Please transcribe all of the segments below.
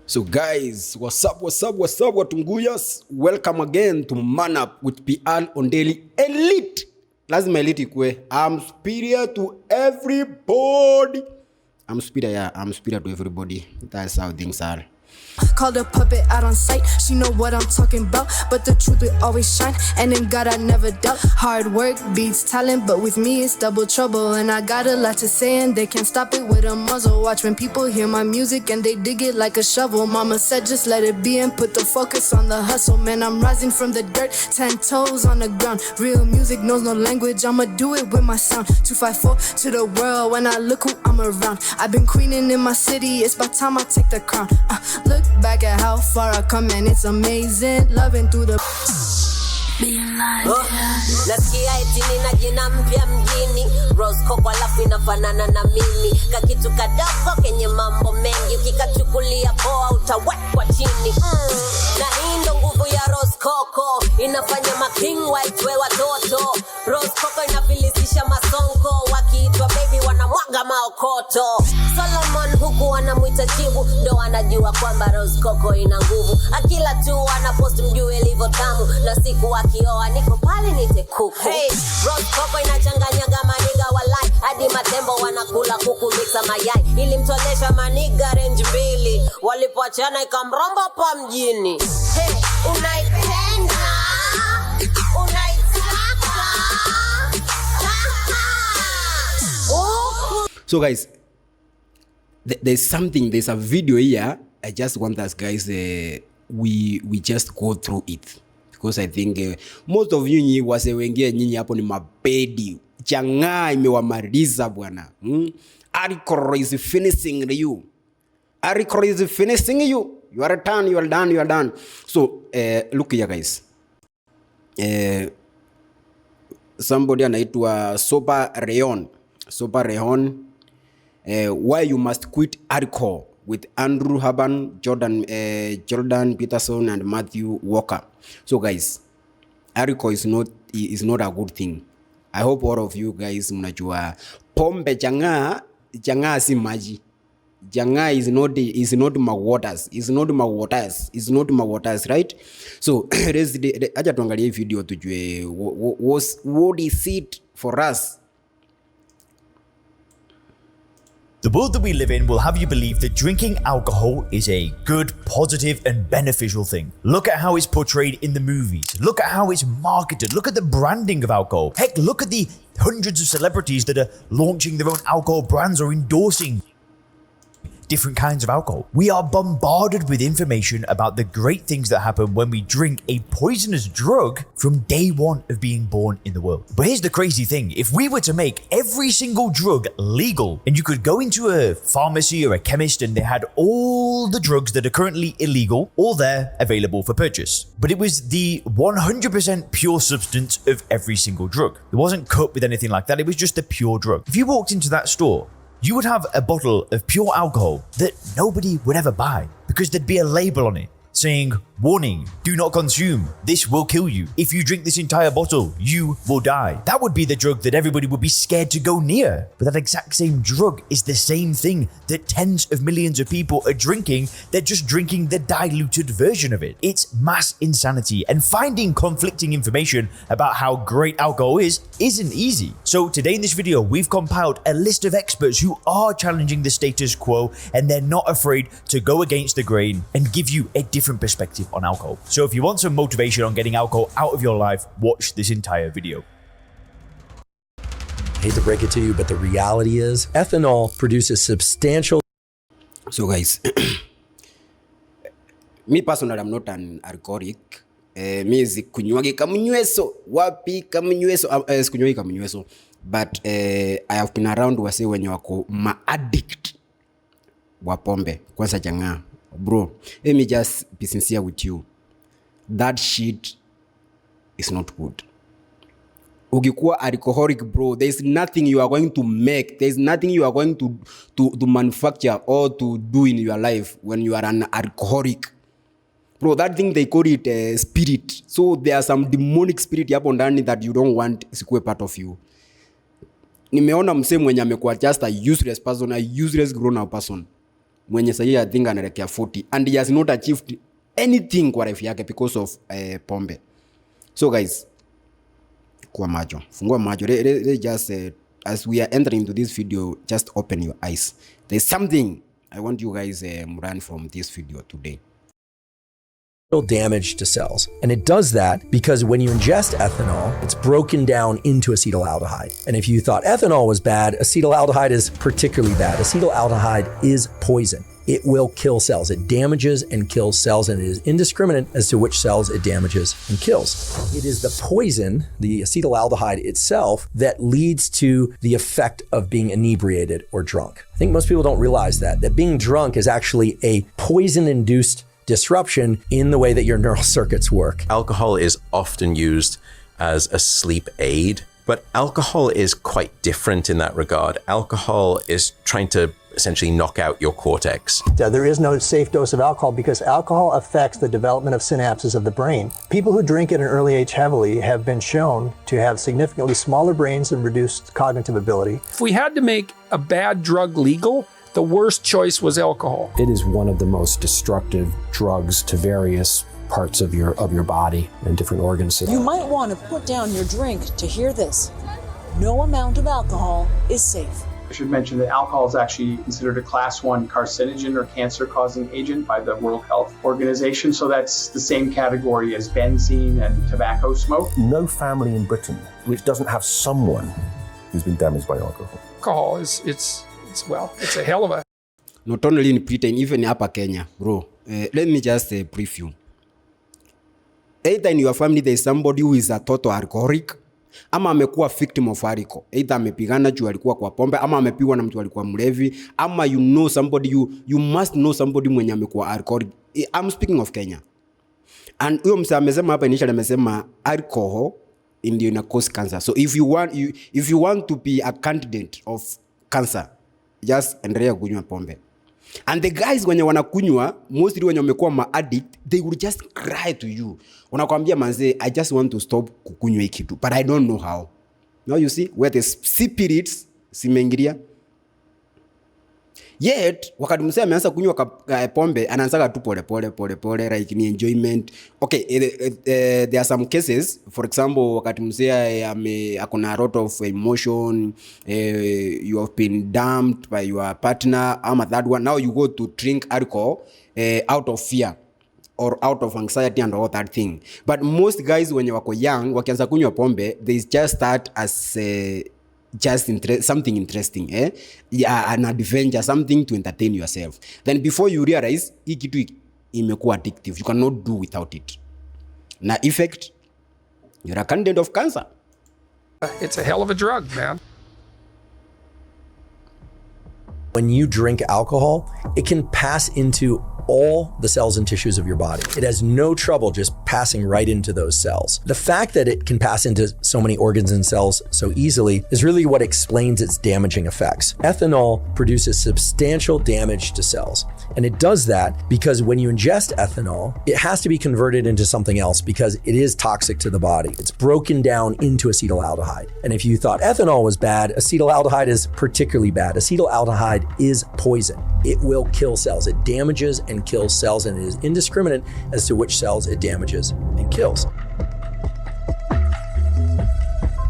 So guys, what's up, Watunguyas? Welcome again to Man Up with PR on Daily Elite. Lazima elite ikue. I'm superior to everybody. I'm superior to everybody. That's how things are. Called a puppet out on sight. She know what I'm talking about, but the truth will always shine. And in God I never doubt. Hard work beats talent, but with me it's double trouble. And I got a lot to say and they can't stop it with a muzzle. Watch when people hear my music and they dig it like a shovel. Mama said just let it be and put the focus on the hustle. Man, I'm rising from the dirt, 10 toes on the ground. Real music knows no language, I'ma do it with my sound. 254 to the world when I look who I'm around. I've been queening in my city, it's about time I take the crown. Look back at how far I come and it's amazing. Loving through the nasikia eti nina jina mpya mjini Rose Coco alafu inafanana na mimi kakitu kadogo kenye mambo mengi ukikachukulia poa utawekwa chini na hii ndo nguvu ya Rose Coco inafanya making white we watoto Rose Coco inafilisisha masonko wakiitwa baby wanamwaga maokoto Solomon huku wanamuita jibu ndo anajua kwamba Rose Coco ina nguvu akila tu anapost mjue ilivyo tamu na siku akioa niko pale nite kuku hey, Rose Coco inachanganyaga maniga walai hadi matembo wanakula kuku mixa mayai ilimtolesha maniga range mbili walipoachana ikamromba pa mjini hey, unaipenda unaitaka So guys, there's a video here. I just want us guys we just go through it because I think most of you wase wengine nyinyi hapo ni mabedi changa imewamaliza bwana Ariko is finishing you. Ariko is finishing you. You are done. So look here guys, somebody anaitwa Sopa Reon why you must quit Ariko with Andrew Huberman, Jordan Peterson and Matthew Walker. So guys, Ariko is not a good thing. I hope all of you guys mnajua pombe janga si maji. Janga is not my waters. It's not my waters, right? So acha tuangalie video tujue what is it for us. The world that we live in will have you believe that drinking alcohol is a good, positive, and beneficial thing. Look at how it's portrayed in the movies. Look at how it's marketed. Look at the branding of alcohol. Heck, look at the hundreds of celebrities that are launching their own alcohol brands or endorsing different kinds of alcohol. We are bombarded with information about the great things that happen when we drink a poisonous drug from day one of being born in the world. But here's the crazy thing. If we were to make every single drug legal and you could go into a pharmacy or a chemist and they had all the drugs that are currently illegal, all there available for purchase. But it was the 100% pure substance of every single drug. It wasn't cut with anything like that. It was just a pure drug. If you walked into that store, you would have a bottle of pure alcohol that nobody would ever buy because there'd be a label on it saying, warning, do not consume. This will kill you. If you drink this entire bottle, you will die. That would be the drug that everybody would be scared to go near. But that exact same drug is the same thing that tens of millions of people are drinking. They're just drinking the diluted version of it. It's mass insanity, and finding conflicting information about how great alcohol isn't easy. So today in this video, we've compiled a list of experts who are challenging the status quo, and they're not afraid to go against the grain and give you a different perspective on alcohol. So if you want some motivation on getting alcohol out of your life, watch this entire video. I hate to break it to you, but the reality is ethanol produces substantial. So guys, me personally, I'm not an alcoholic. Me is kunywaji kamunyweso, wapi kamunyweso, kunywaji kamunyweso. But I have been around wase wenye wako ma-addict wa pombe, kwanza janga. Bro, let me just be sincere with you. That shit is not good. Ukikuwa alcoholic, bro, there's nothing you are going to make. There's nothing you are going to manufacture or to do in your life when you are an alcoholic. Bro, that thing they call it spirit. So there are some demonic spirit hapo ndani that you don't want isikuwe part of you. Nimeona msee mwenye amekuwa just a useless person, a useless grown up person. mwenye sahi I think anaelekea 40 and he has not achieved anything kwa life yake because of pombe. So guys, kuwa macho, fungua macho. Let's just as we are entering into this video, just open your eyes. There's something I want you guys learn from this video today. Damage to cells. And it does that because when you ingest ethanol, it's broken down into acetaldehyde. And if you thought ethanol was bad, acetaldehyde is particularly bad. Acetaldehyde is poison. It will kill cells. It damages and kills cells, and it is indiscriminate as to which cells it damages and kills. It is the poison, the acetaldehyde itself, that leads to the effect of being inebriated or drunk. I think most people don't realize that being drunk is actually a poison-induced disruption in the way that your neural circuits work. Alcohol is often used as a sleep aid, but alcohol is quite different in that regard. Alcohol is trying to essentially knock out your cortex. There is no safe dose of alcohol because alcohol affects the development of synapses of the brain. People who drink at an early age heavily have been shown to have significantly smaller brains and reduced cognitive ability. If we had to make a bad drug legal, the worst choice was alcohol. It is one of the most destructive drugs to various parts of your body and different organs. You might want to put down your drink to hear this. No amount of alcohol is safe. I should mention that alcohol is actually considered a class 1 carcinogen or cancer-causing agent by the World Health Organization. So that's the same category as benzene and tobacco smoke. No family in Britain which doesn't have someone who's been damaged by alcohol. Alcohol it's a hell of a... Not only in Britain, even hapa Kenya, bro. Let me just brief you. Either in your family there is somebody who is a total alcoholic, ama amekuwa victim of alcohol. Either amepigana juu alikuwa kwa pombe, ama amepigwa na mtu alikuwa mlevi, ama you know somebody, you must know somebody mwenye amekuwa alcoholic. I'm speaking of Kenya. And huyo msa amesema hapa initially amesema alcohol ndio ina cause cancer. So if you want to be a candidate of cancer, just endelea kunywa pombe. And the guys wenye wanakunywa, mostly wenye wamekuwa ma-addict, they will just cry to you. Wanakwambia manze, I just want to stop kukunywa hiki kitu, but I don't know how. Now you see, where the spirits simeingilia. Yet, wakati msee ameanza kunywa pombe, anaanza tu pole, like ni enjoyment. Okay, there are some cases, for example, wakati msee akona a lot of emotion, you have been dumped by your partner, ama that one, now you go to drink alcohol out of fear or out of anxiety and all that thing. But most guys when wako young, wakianza kunywa pombe, they just start as something interesting, an adventure, something to entertain yourself. Then before you realize, hii kitu imekuwa addictive. You cannot do without it. Na effect, you're a candidate of cancer. It's a hell of a drug, man. When you drink alcohol, it can pass into all the cells and tissues of your body. It has no trouble just passing right into those cells. The fact that it can pass into so many organs and cells so easily is really what explains its damaging effects. Ethanol produces substantial damage to cells. And it does that because when you ingest ethanol, it has to be converted into something else because it is toxic to the body. It's broken down into acetaldehyde. And if you thought ethanol was bad, acetaldehyde is particularly bad. Acetaldehyde is poison. It will kill cells. It damages and kills cells, and it is indiscriminate as to which cells it damages and kills.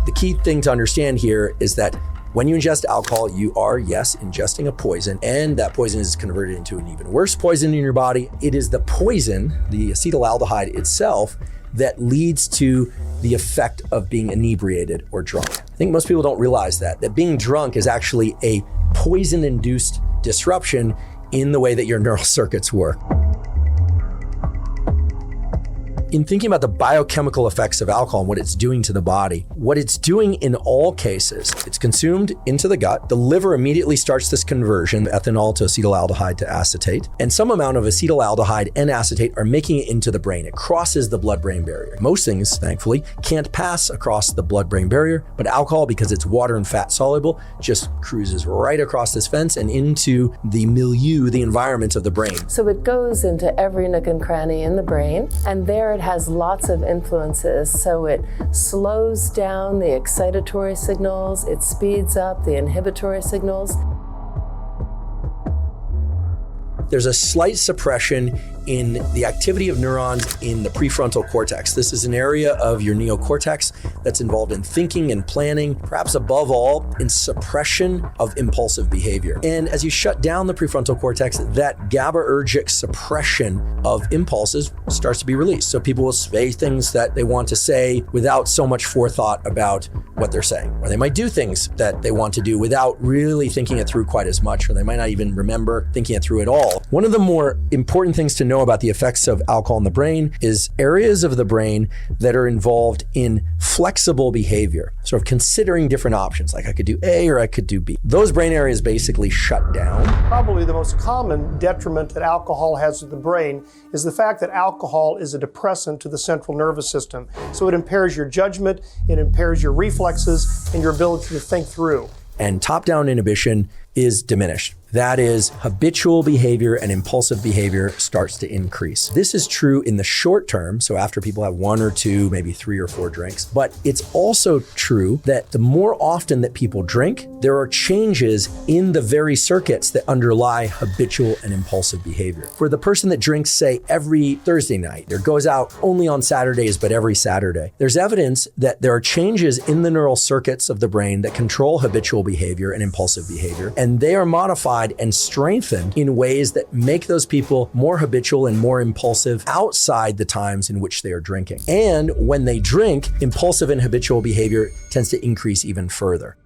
The key thing to understand here is that when you ingest alcohol, you are, yes, ingesting a poison, and that poison is converted into an even worse poison in your body. It is the poison, the acetaldehyde itself, that leads to the effect of being inebriated or drunk. I think most people don't realize that being drunk is actually a poison-induced disruption in the way that your neural circuits work. In thinking about the biochemical effects of alcohol and what it's doing to the body, what it's doing in all cases, it's consumed into the gut. The liver immediately starts this conversion, ethanol to acetaldehyde to acetate, and some amount of acetaldehyde and acetate are making it into the brain. It crosses the blood-brain barrier. Most things, thankfully, can't pass across the blood-brain barrier, but alcohol, because it's water and fat soluble, just cruises right across this fence and into the milieu, the environment of the brain. So it goes into every nook and cranny in the brain, and there it has lots of influences. So it slows down the excitatory signals, it speeds up the inhibitory signals. there's a slight suppression in the activity of neurons in the prefrontal cortex. This is an area of your neocortex that's involved in thinking and planning, perhaps above all in suppression of impulsive behavior. And as you shut down the prefrontal cortex, that GABAergic suppression of impulses starts to be released. So people will say things that they want to say without so much forethought about what they're saying. Or they might do things that they want to do without really thinking it through quite as much, or they might not even remember thinking it through at all. One of the more important things to know about the effects of alcohol in the brain is areas of the brain that are involved in flexible behavior, sort of considering different options, like I could do A or I could do B. Those brain areas basically shut down. Probably the most common detriment that alcohol has to the brain is the fact that alcohol is a depressant to the central nervous system. So it impairs your judgment, it impairs your reflexes, and your ability to think through. And top-down inhibition is diminished. That is, habitual behavior and impulsive behavior starts to increase. This is true in the short term, so after people have 1 or 2, maybe 3 or 4 drinks. But it's also true that the more often that people drink, there are changes in the very circuits that underlie habitual and impulsive behavior. For the person that drinks, say, every Thursday night, or goes out only on Saturdays, but every Saturday, there's evidence that there are changes in the neural circuits of the brain that control habitual behavior and impulsive behavior, and they are modified and strengthened in ways that make those people more habitual and more impulsive outside the times in which they are drinking. And when they drink, impulsive and habitual behavior tends to increase even further.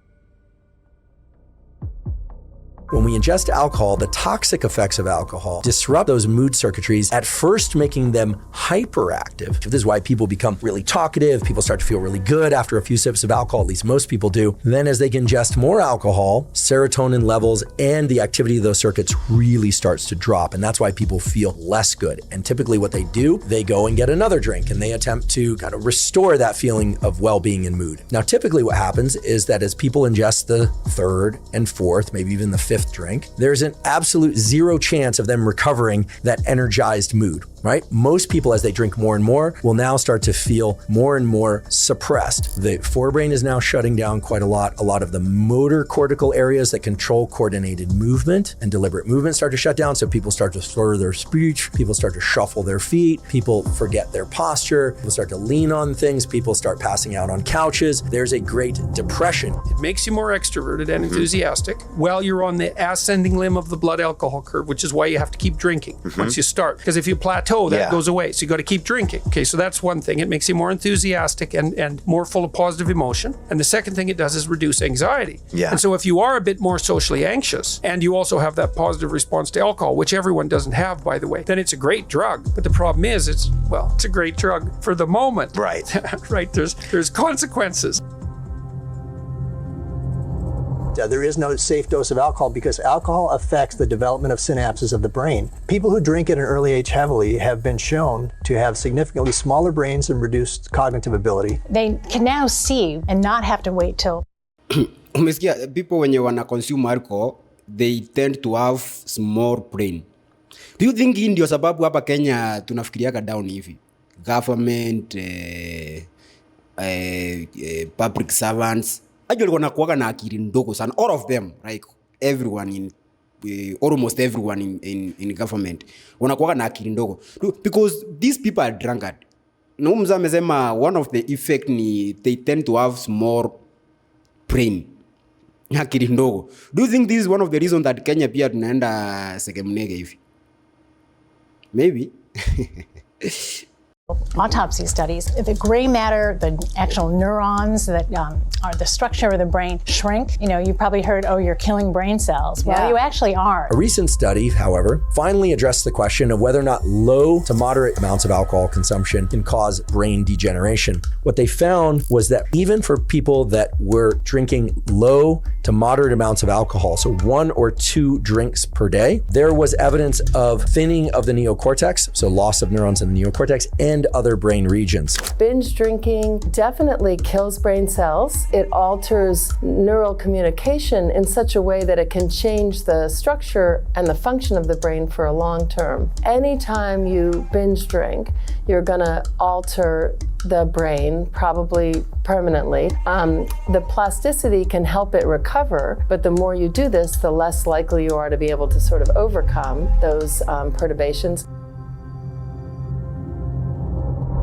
When we ingest alcohol, the toxic effects of alcohol disrupt those mood circuitries, at first making them hyperactive. This is why people become really talkative. People start to feel really good after a few sips of alcohol, at least most people do. Then as they ingest more alcohol, serotonin levels and the activity of those circuits really starts to drop. And that's why people feel less good. And typically what they do, they go and get another drink and they attempt to kind of restore that feeling of well-being and mood. Now, typically what happens is that as people ingest the 3rd and 4th, maybe even the 5th drink, there's an absolute 0 chance of them recovering that energized mood, right? Most people, as they drink more and more, will now start to feel more and more suppressed. The forebrain is now shutting down quite a lot. A lot of the motor cortical areas that control coordinated movement and deliberate movement start to shut down. So people start to slur their speech, people start to shuffle their feet, people forget their posture, people start to lean on things, people start passing out on couches. There's a great depression. It makes you more extroverted and enthusiastic while you're on the ascending limb of the blood alcohol curve, which is why you have to keep drinking once you start. Because if you plateau, that goes away. So you got to keep drinking. Okay, so that's one thing. It makes you more enthusiastic and more full of positive emotion. And the second thing it does is reduce anxiety. Yeah. And so if you are a bit more socially anxious and you also have that positive response to alcohol, which everyone doesn't have, by the way, then it's a great drug. But the problem is it's a great drug for the moment. Right. Right. There's consequences. There is no safe dose of alcohol because alcohol affects the development of synapses of the brain. People who drink at an early age heavily have been shown to have significantly smaller brains and reduced cognitive ability. They can now see and not have to wait till. Umesikia, people wenye wana consume alcohol, they tend to have small brain. Do you think hii ndio sababu hapa Kenya tunafikiriaga down hivi? Government, public servants, actually wanakuwaga na akili ndogo sana. All of them, like everyone almost everyone in government, wanakuwaga na akili ndogo. Because these people are drunkard. Na mzee amesema one of the effect ni they tend to have small brain. Akili ndogo. Do you think this is one of the reasons that Kenya pia tunaenda sekemnege hivi? Maybe. Autopsy studies, the gray matter, the actual neurons that are the structure of the brain shrink. You know, you probably heard, oh, you're killing brain cells. Well, you actually are. A recent study, however, finally addressed the question of whether or not low to moderate amounts of alcohol consumption can cause brain degeneration. What they found was that even for people that were drinking low to moderate amounts of alcohol, so 1 or 2 drinks per day, there was evidence of thinning of the neocortex, so loss of neurons in the neocortex, and other brain regions. Binge drinking definitely kills brain cells. It alters neural communication in such a way that it can change the structure and the function of the brain for a long term. Anytime you binge drink, you're going to alter the brain, probably permanently. The plasticity can help it recover, but the more you do this, the less likely you are to be able to sort of overcome those perturbations.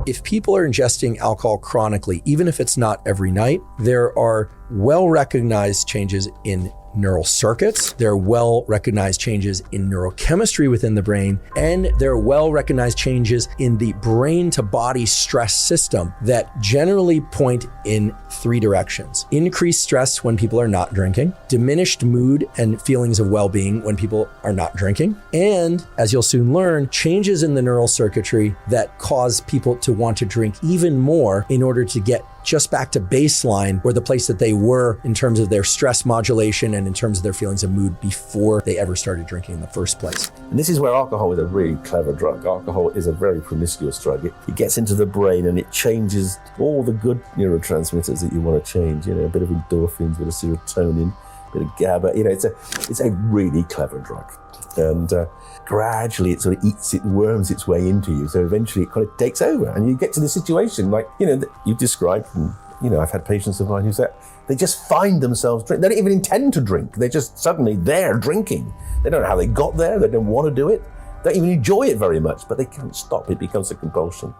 If people are ingesting alcohol chronically, even if it's not every night, there are well-recognized changes in neural circuits, there are well-recognized changes in neurochemistry within the brain, and there are well-recognized changes in the brain-to-body stress system that generally point in 3 directions. Increased stress when people are not drinking, diminished mood and feelings of well-being when people are not drinking, and, as you'll soon learn, changes in the neural circuitry that cause people to want to drink even more in order to get just back to baseline, or the place that they were in terms of their stress modulation and in terms of their feelings of mood before they ever started drinking in the first place. And this is where alcohol is a really clever drug. Alcohol is a very promiscuous drug. It gets into the brain and it changes all the good neurotransmitters that you want to change. A bit of endorphins, a bit of serotonin, a bit of GABA. It's a really clever drug. And gradually it sort of worms its way into you. So eventually it kind of takes over and you get to the situation like, that you described. And, I've had patients of mine who say they just find themselves drink. They don't even intend to drink. They're just suddenly there drinking. They don't know how they got there. They don't want to do it. They don't even enjoy it very much, but they can't stop. It becomes a compulsion.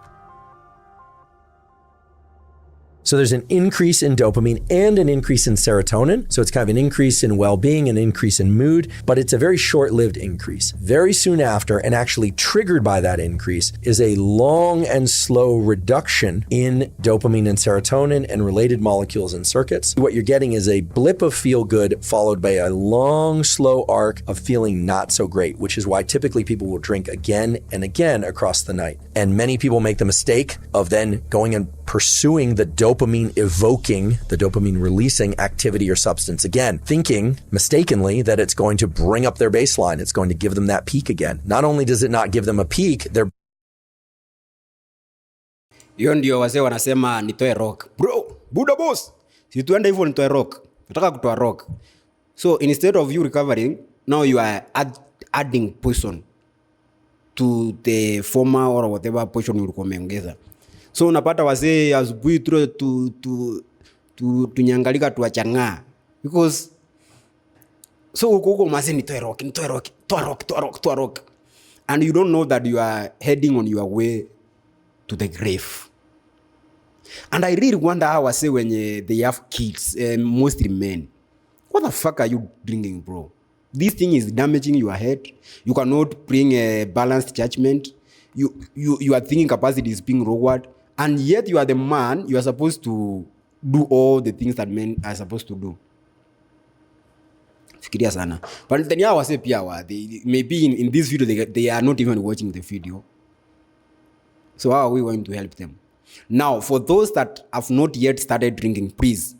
So there's an increase in dopamine and an increase in serotonin. So it's kind of an increase in well-being, an increase in mood, but it's a very short-lived increase. Very soon after, and actually triggered by that increase, is a long and slow reduction in dopamine and serotonin and related molecules and circuits. What you're getting is a blip of feel-good followed by a long, slow arc of feeling not so great, which is why typically people will drink again and again across the night. And many people make the mistake of then going and pursuing the dopamine evoking, the dopamine releasing activity or substance again, thinking mistakenly that it's going to bring up their baseline. It's going to give them that peak again. Not only does it not give them a peak, they're hiyo ndio wazee wanasema nitoe rock. Bro, Buddha boss. Si tuende hivyo nitoe rock. Nataka kutoa rock. So instead of you recovering, now you are adding poison to the former or whatever poison ulikuwa umeongeza. So unapata wazee asubuhi tunyangalika tuachanga because so uko mase nitoe rock and you don't know that you are heading on your way to the grave. And I really wonder how I say when they have kids, mostly men, what the fuck are you drinking, bro? This thing is damaging your head. You cannot bring a balanced judgment. Your thinking capacity is being lowered. And yet you are the man, you are supposed to do all the things that men are supposed to do. Fikiria sana. But then I was say maybe in this video they are not even watching the video. So how are we going to help them? Now, for those that have not yet started drinking, please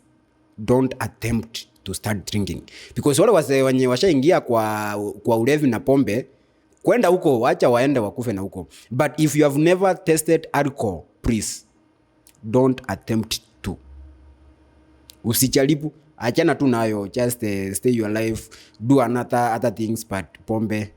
don't attempt to start drinking. Because wale wenye washaingia kwa ulevi na pombe, kwenda huko wacha waende wakufe na huko. But if you have never tested alcohol, please don't attempt to. Usijaribu, achana tu nayo, just stay your life, do other things, but pombe.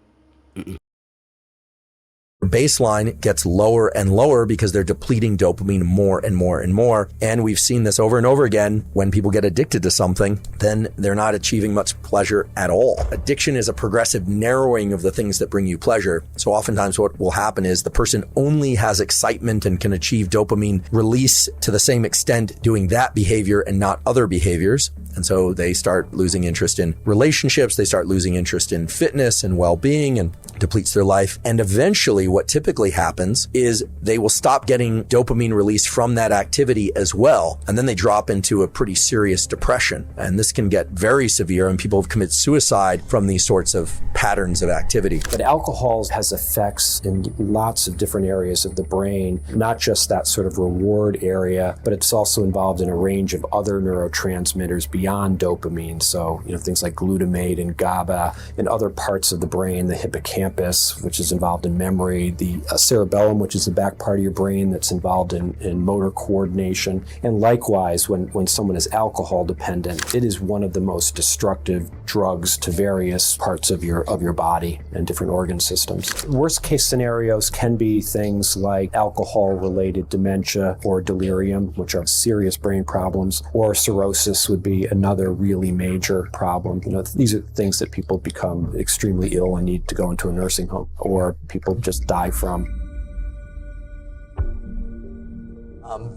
Baseline gets lower and lower because they're depleting dopamine more and more and more. And we've seen this over and over again. When people get addicted to something, then they're not achieving much pleasure at all. Addiction is a progressive narrowing of the things that bring you pleasure. So oftentimes what will happen is the person only has excitement and can achieve dopamine release to the same extent doing that behavior and not other behaviors. And so they start losing interest in relationships, they start losing interest in fitness and well-being, and depletes their life. And eventually what typically happens is they will stop getting dopamine release from that activity as well. And then they drop into a pretty serious depression. And this can get very severe, and people have committed suicide from these sorts of patterns of activity. But alcohol has effects in lots of different areas of the brain, not just that sort of reward area, but it's also involved in a range of other neurotransmitters beyond dopamine. So, things like glutamate and GABA and other parts of the brain, the hippocampus, which is involved in memory memory, the cerebellum, which is the back part of your brain that's involved in motor coordination. And likewise, when someone is alcohol dependent, it is one of the most destructive drugs to various parts of your body and different organ systems. Worst case scenarios can be things like alcohol-related dementia or delirium, which are serious brain problems, or cirrhosis would be another really major problem. These are things that people become extremely ill and need to go into a nursing home, or people just die from.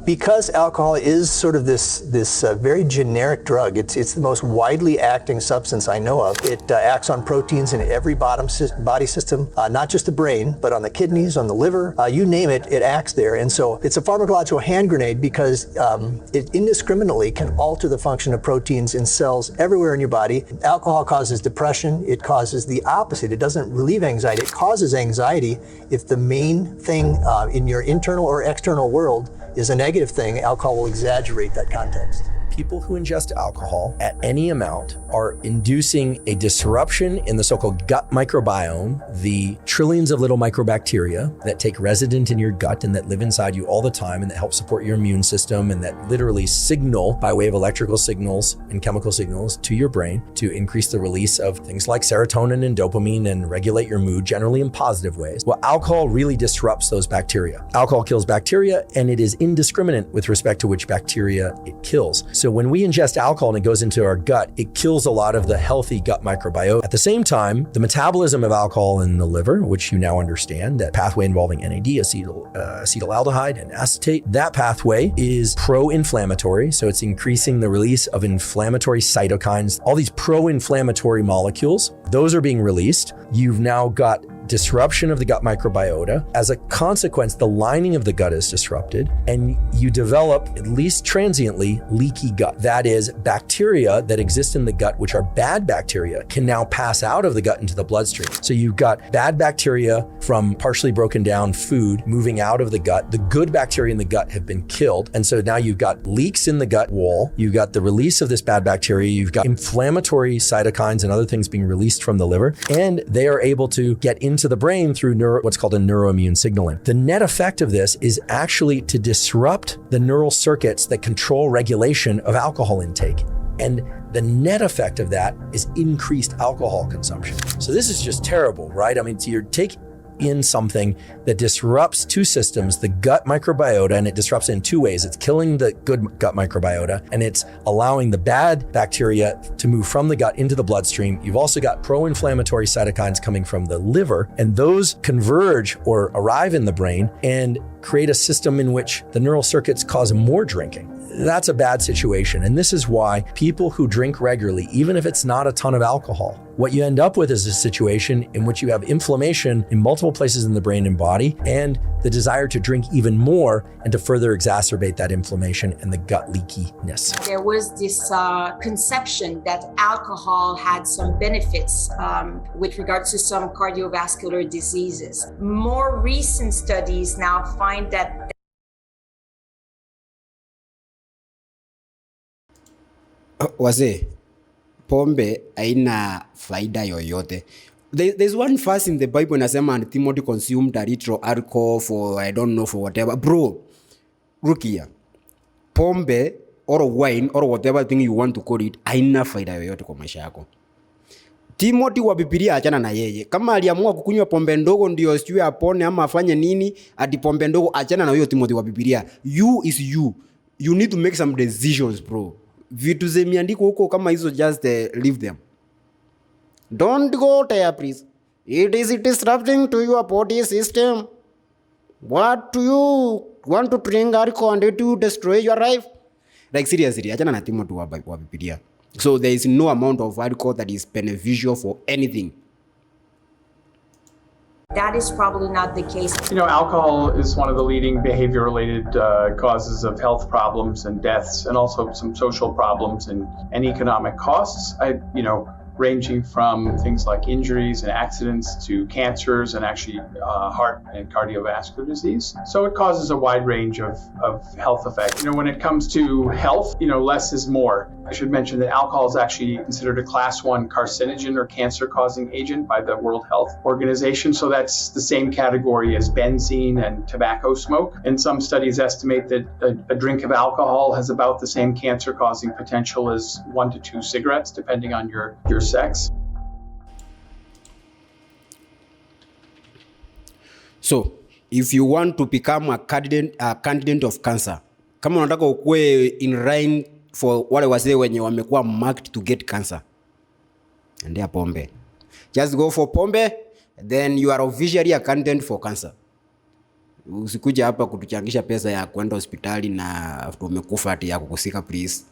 Because alcohol is sort of this very generic drug, it's the most widely acting substance I know of. It acts on proteins in every body system, not just the brain, but on the kidneys, on the liver, you name it, it acts there. And so it's a pharmacological hand grenade because it indiscriminately can alter the function of proteins in cells everywhere in your body. Alcohol causes depression. It causes the opposite. It doesn't relieve anxiety. It causes anxiety if the main thing in your internal or external world is a negative thing. Alcohol will exaggerate that context. People who ingest alcohol at any amount are inducing a disruption in the so-called gut microbiome, the trillions of little microbacteria that take resident in your gut and that live inside you all the time and that help support your immune system and that literally signal by way of electrical signals and chemical signals to your brain to increase the release of things like serotonin and dopamine and regulate your mood, generally in positive ways. Well, alcohol really disrupts those bacteria. Alcohol kills bacteria, and it is indiscriminate with respect to which bacteria it kills. So when we ingest alcohol and it goes into our gut, it kills a lot of the healthy gut microbiome. At the same time, the metabolism of alcohol in the liver, which you now understand, that pathway involving NAD, acetaldehyde, and acetate, that pathway is pro-inflammatory. So it's increasing the release of inflammatory cytokines. All these pro-inflammatory molecules, those are being released. You've now got disruption of the gut microbiota. As a consequence, the lining of the gut is disrupted, and you develop, at least transiently, leaky gut. That is, bacteria that exist in the gut, which are bad bacteria, can now pass out of the gut into the bloodstream. So you've got bad bacteria from partially broken down food moving out of the gut. The good bacteria in the gut have been killed, and so now you've got leaks in the gut wall. You've got the release of this bad bacteria. You've got inflammatory cytokines and other things being released from the liver, and they are able to get into the brain through what's called a neuroimmune signaling. The net effect of this is actually to disrupt the neural circuits that control regulation of alcohol intake. And the net effect of that is increased alcohol consumption. So this is just terrible, right? I mean, so you're taking in something that disrupts two systems, the gut microbiota, and it disrupts it in two ways. It's killing the good gut microbiota, and it's allowing the bad bacteria to move from the gut into the bloodstream. You've also got pro-inflammatory cytokines coming from the liver, and those converge or arrive in the brain and create a system in which the neural circuits cause more drinking. That's a bad situation. And this is why people who drink regularly, even if it's not a ton of alcohol, what you end up with is a situation in which you have inflammation in multiple places in the brain and body, and the desire to drink even more and to further exacerbate that inflammation and the gut leakiness. There was this conception that alcohol had some benefits with regards to some cardiovascular diseases. More recent studies now find that wazee, pombe haina faida yoyote. There's one verse in the Bible inasema, and Timothy consumed a little alcohol for, I don't know, for whatever. Bro, look here. Pombe or wine or whatever thing you want to call it, haina faida yoyote kwa maisha yako. Timothy wa Biblia achana na yeye. Kama aliamua kukunywa pombe ndogo ndio sijui apone ama afanye nini, ati pombe ndogo, achana na huyo Timothy wa Biblia. You is you. You need to make some decisions, bro. Vitu zemiandiko huko kama hizo, just leave them. Don't go there, please. It is disrupting to your body system. What do you want to drink alcohol and to destroy your life? Like seriously, achana na Timothy wa Biblia. So there is no amount of alcohol that is beneficial for anything. that is probably not the case. You know, alcohol is one of the leading behavior-related causes of health problems and deaths, and also some social problems and economic costs. ranging from things like injuries and accidents to cancers and actually heart and cardiovascular disease. So it causes a wide range of health effects. When it comes to health, less is more. I should mention that alcohol is actually considered a class 1 carcinogen or cancer-causing agent by the World Health Organization. So that's the same category as benzene and tobacco smoke. And some studies estimate that a drink of alcohol has about the same cancer-causing potential as 1 to 2 cigarettes, depending on your sex. So, if you want to become a candidate of cancer, kama unataka ukue in line for wale wazee wenye wamekuwa marked to get cancer, endea pombe. Just go for pombe, then you are officially a candidate for cancer. Usikuja hapa kutuchangisha pesa ya kwenda hospitali na after umekufa ati ya kukusika, please.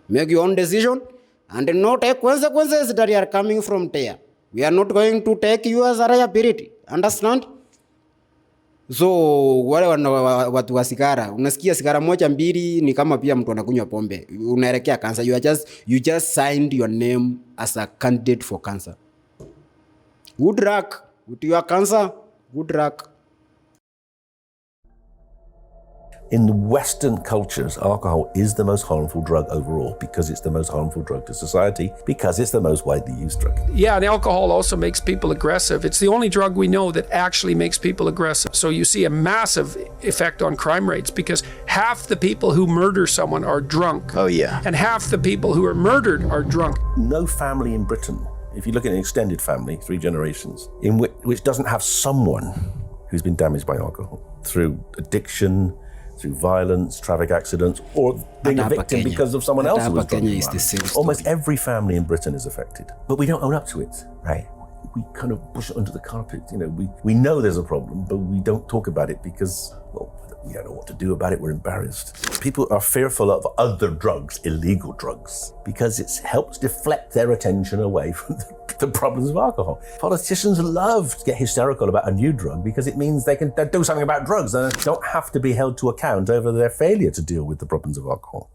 Make your own decision and not take consequences that are coming from there. We are not going to take you as a liability. Understand? So wale watu wa sigara, unasikia sigara moja mbili ni kama pia mtu anakunywa pombe. Unaelekea cancer. You just signed your name as a candidate for cancer. Good luck with your cancer. Good luck. In the Western cultures, alcohol is the most harmful drug overall because it's the most harmful drug to society, because it's the most widely used drug. Yeah, and alcohol also makes people aggressive. It's the only drug we know that actually makes people aggressive. So you see a massive effect on crime rates because half the people who murder someone are drunk. Oh, yeah. And half the people who are murdered are drunk. No family in Britain, if you look at an extended family, 3 generations, in which doesn't have someone who's been damaged by alcohol through addiction, through violence, traffic accidents, or being a victim because of someone else who was drunk. Almost every family in Britain is affected, but we don't own up to it. Right. We kind of push it under the carpet. We know there's a problem, but we don't talk about it because, well, we don't know what to do about it. We're embarrassed. People are fearful of other drugs, illegal drugs, because it helps deflect their attention away from the problems of alcohol. Politicians love to get hysterical about a new drug because it means they can do something about drugs and don't have to be held to account over their failure to deal with the problems of alcohol.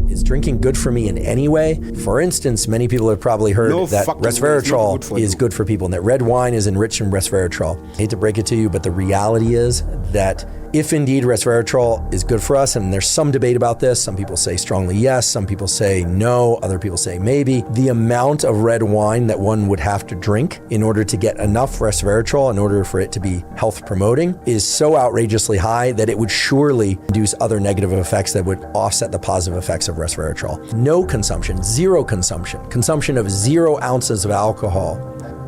Is drinking good for me in any way? For instance, many people have probably heard that resveratrol is good for people and that red wine is enriched in resveratrol. I hate to break it to you, but the reality is that if indeed resveratrol is good for us, and there's some debate about this, some people say strongly yes, some people say no, other people say maybe, the amount of red wine that one would have to drink in order to get enough resveratrol, in order for it to be health promoting, is so outrageously high that it would surely induce other negative effects that would offset the positive effects of resveratrol. No consumption, zero consumption of 0 ounces of alcohol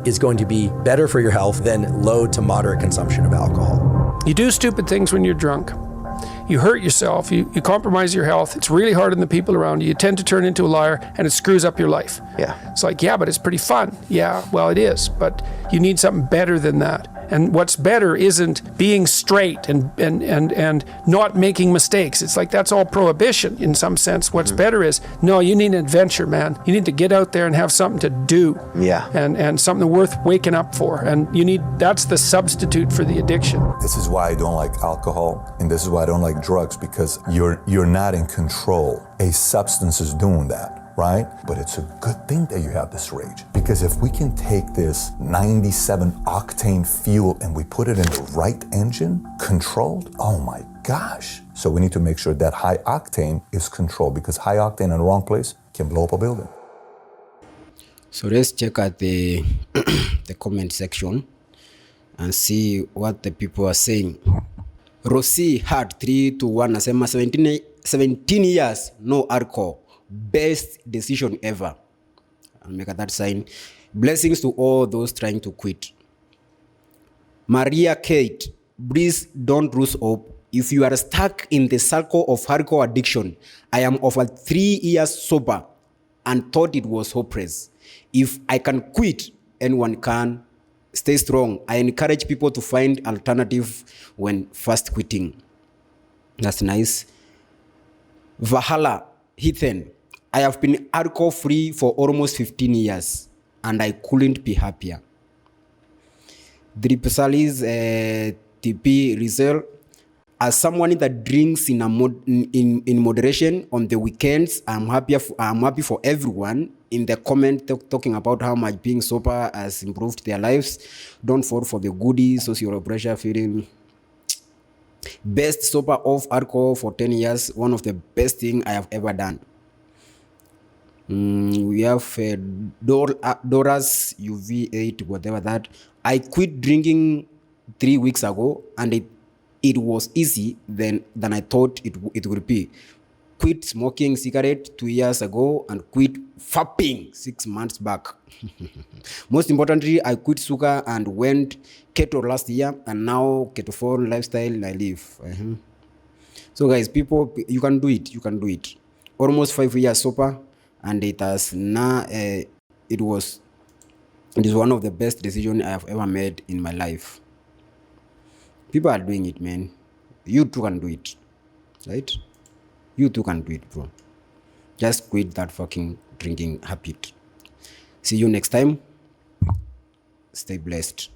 is going to be better for your health than low to moderate consumption of alcohol. You do stupid things when you're drunk. You hurt yourself, you compromise your health. It's really hard on the people around you. You tend to turn into a liar and it screws up your life. Yeah. It's like, yeah, but it's pretty fun. Yeah, well, it is, but you need something better than that. And what's better isn't being straight and not making mistakes. It's like that's all prohibition in some sense. What's better is, no, you need an adventure, man. You need to get out there and have something to do. Yeah. And something worth waking up for. And that's the substitute for the addiction. This is why I don't like alcohol, and this is why I don't like drugs, because you're not in control. A substance is doing that. Right? But it's a good thing that you have this rage, because if we can take this 97 octane fuel and we put it in the right engine, controlled, oh my gosh. So we need to make sure that high octane is controlled, because high octane in the wrong place can blow up a building. So let's check out the comment section and see what the people are saying. Rossi had 3-1 nasema 17 years no alcohol. Best decision ever. I'll make that sign. Blessings to all those trying to quit. Maria Kate, please don't lose hope. If you are stuck in the circle of hardcore addiction, I am over 3 years sober and thought it was hopeless. If I can quit, anyone can. Stay strong. I encourage people to find alternative when first quitting. That's nice. Valhalla, Ethan, I have been alcohol free for almost 15 years and I couldn't be happier. Dripasalis TP Rizal, as someone that drinks in moderation on the weekends, I'm happy for everyone in the comment talking about how much being sober has improved their lives. Don't fall for the goodies, social pressure feeling. Best sober off alcohol for 10 years. One of the best thing I have ever done. We have Dora's UV8, whatever that. I quit drinking 3 weeks ago, and it was easy than I thought it would be. Quit smoking cigarette 2 years ago and quit fapping 6 months back. Most importantly, I quit sugar and went keto last year, and now keto-phone lifestyle I live. So guys, people, you can do it. You can do it. Almost 5 years sober, and it is one of the best decisions I have ever made in my life. People are doing it, man. You too can do it, right? You too can do it, bro. Just quit that fucking drinking habit. See you next time. Stay blessed.